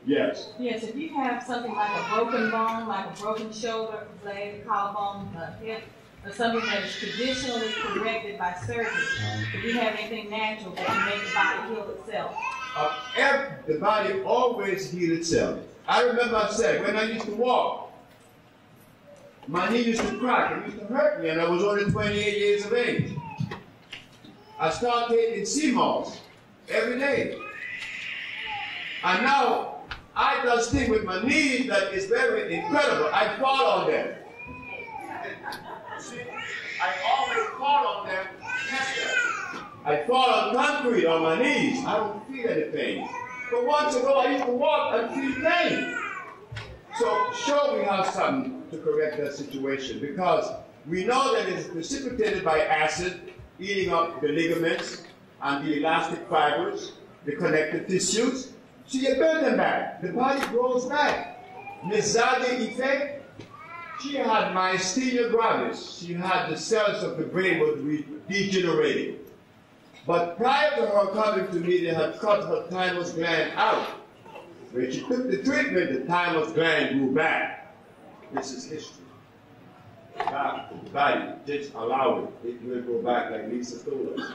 Yes. Yes, if you have something like a broken bone, like a broken shoulder, leg, collarbone, hip, or something that is traditionally corrected by surgery, if you have anything natural that can make the body heal itself. The body always heals itself. I remember I said, when I used to walk, my knee used to crack, it used to hurt me, and I was only 28 years of age. I started taking sea moss every day. And now, I do things with my knees that is very incredible. I fall on them. See, I always fall on them. I fall on concrete on my knees. I don't feel any pain. But once ago, I used to walk and feel pain. So, sure, we have something to correct that situation, because we know that it's precipitated by acid eating up the ligaments and the elastic fibers, the connective tissues. So you build them back. The body grows back. Mizadi effect, she had myasthenia gravis. She had the cells of the brain were degenerating. But prior to her coming to me, they had cut her thymus gland out. When she took the treatment, the thymus gland grew back. This is history. The body, just allow it. It will go back like Lisa told us.